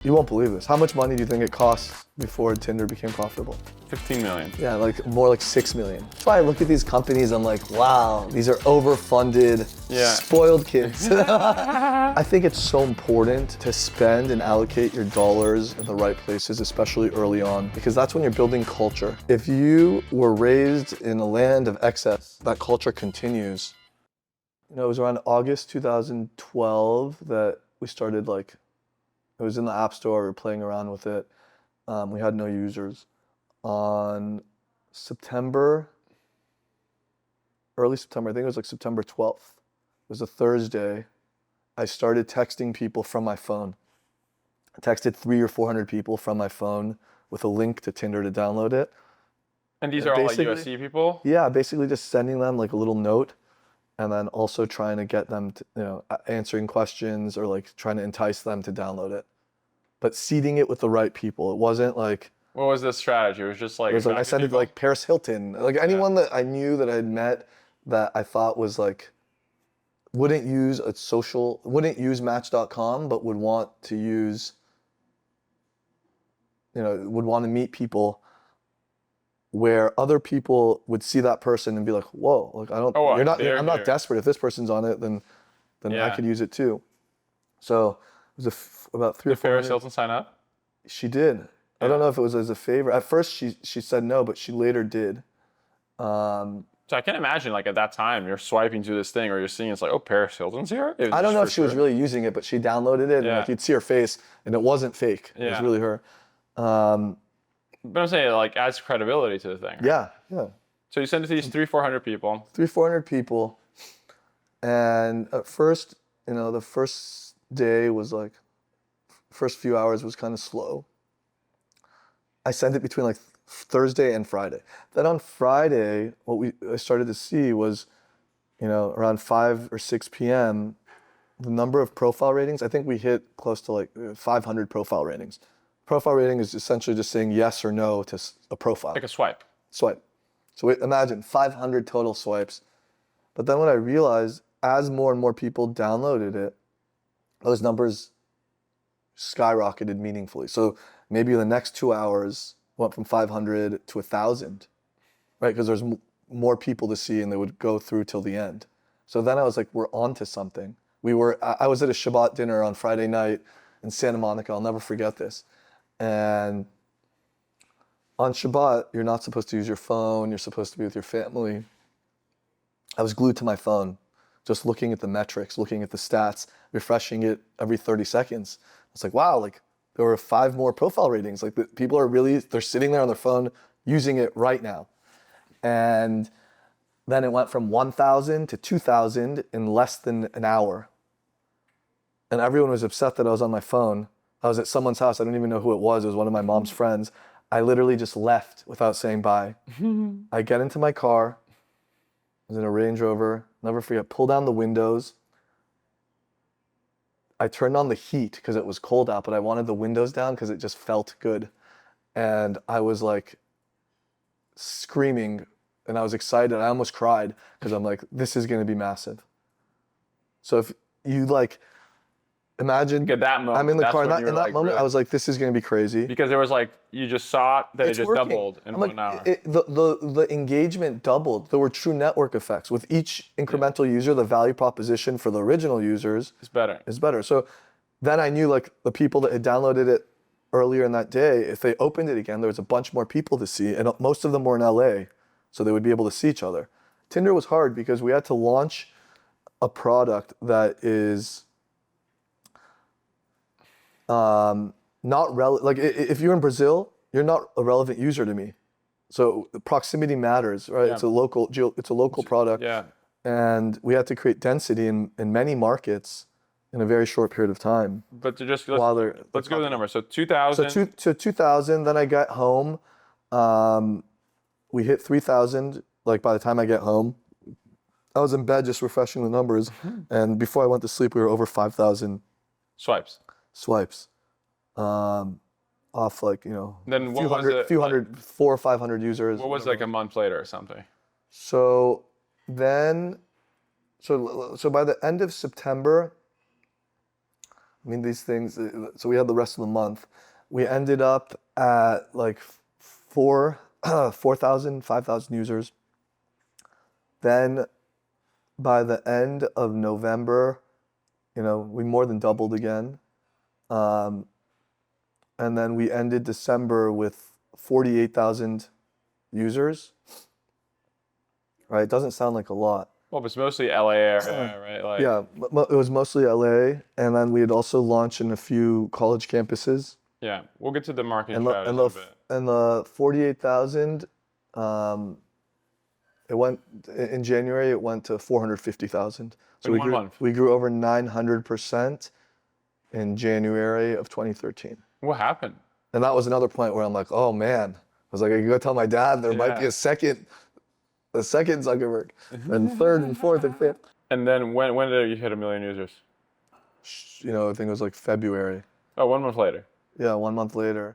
You won't believe this. How much money do you think it costs before Tinder became profitable? 15 million. Yeah, like more like 6 million. That's why I look at these companies, I'm like, wow, these are overfunded, spoiled kids. I think it's so important to spend and allocate your dollars in the right places, especially early on, because that's when you're building culture. If you were raised in a land of excess, that culture continues. You know, it was around August 2012 that we started it was in the App Store, we were playing around with it. We had no users. On early September, I think it was like September 12th. It was a Thursday. I started texting people from my phone. I texted 300 or 400 people from my phone with a link to Tinder to download it. And these are all like USC people? Yeah, basically just sending them like a little note and then also trying to get them to, answering questions or like trying to entice them to download it. But seeding it with the right people. It wasn't like... What was the strategy? It was just like... I sent it to like Paris Hilton, like anyone that I knew that I had met that I thought was like, wouldn't use Match.com, but would want to use, would want to meet people where other people would see that person and be like, whoa, like I'm not desperate. If this person's on it, then I could use it too. So it was about 3 or 4. Did Paris Hilton sign up? She did. I don't know if it was as a favor. At first, she said no, but she later did. So I can imagine, like at that time, you're swiping through this thing, or you're seeing it's like, oh, Paris Hilton's here. I don't know if she was really using it, but she downloaded it, and like you'd see her face, and it wasn't fake. It was really her. But I'm saying, like, adds credibility to the thing. Right? Yeah. So you send it to these 300-400 people. 300-400 people, and at first, the first day was like, first few hours was kind of slow. I sent it between like Thursday and Friday. Then on Friday, what I started to see was, around 5 or 6 p.m., the number of profile ratings, I think we hit close to like 500 profile ratings. Profile rating is essentially just saying yes or no to a profile. Like a swipe. Swipe. So imagine 500 total swipes. But then what I realized, as more and more people downloaded it, those numbers skyrocketed meaningfully. So maybe the next 2 hours went from 500 to 1,000, right? Because there's more people to see and they would go through till the end. So then I was like, we're onto something. I was at a Shabbat dinner on Friday night in Santa Monica. I'll never forget this. And on Shabbat, you're not supposed to use your phone. You're supposed to be with your family. I was glued to my phone, just looking at the metrics, looking at the stats, refreshing it every 30 seconds. It's like, wow, like there were 5 more profile ratings. Like people are they're sitting there on their phone using it right now. And then it went from 1,000 to 2,000 in less than an hour. And everyone was upset that I was on my phone. I was at someone's house. I don't even know who it was. It was one of my mom's friends. I literally just left without saying bye. I get into my car. I was in a Range Rover. Never forget, pull down the windows. I turned on the heat because it was cold out, but I wanted the windows down because it just felt good. And I was like screaming and I was excited. I almost cried because I'm like, this is going to be massive. So if you imagine at that moment, I'm in the car, in that moment, really... I was like, this is going to be crazy. Because there was you just saw it, that it just working. Doubled in 1 hour. The engagement doubled. There were true network effects. With each incremental user, the value proposition for the original users is better. So then I knew the people that had downloaded it earlier in that day, if they opened it again, there was a bunch more people to see, and most of them were in LA, so they would be able to see each other. Tinder was hard because we had to launch a product that is not relevant. If you're in Brazil, you're not a relevant user to me. So the proximity matters, right? Yeah. It's a local product. Yeah. And we had to create density in many markets in a very short period of time. But let's go to the number. So 2,000. So 2,000. Then I got home. We hit 3,000. By the time I get home, I was in bed just refreshing the numbers, and before I went to sleep, we were over 5,000 swipes. Off then a few hundred, 400 or 500 users. What was a month later or something? So then, so by the end of September, I mean, these things, so we had the rest of the month. We ended up at like 4,000, 5,000 users. Then by the end of November, we more than doubled again. Um, and then we ended December with 48,000 users. Right? It doesn't sound like a lot. Well, but it's mostly LA area, right? Like, Yeah, it was mostly LA, and then we had also launched in a few college campuses. yeah, we'll get to the marketing And strategy in a bit. the 48,000, it went in January. It went to 450,000. So In 1 month. we grew over 900% in January of 2013. What happened? And that was another point where I'm like, oh man, I was like, I can go tell my dad there might be Yeah. a second Zuckerberg, and third and fourth and fifth. And then when did you hit 1 million users? I think it was like February. Oh, 1 month later. Yeah, 1 month later.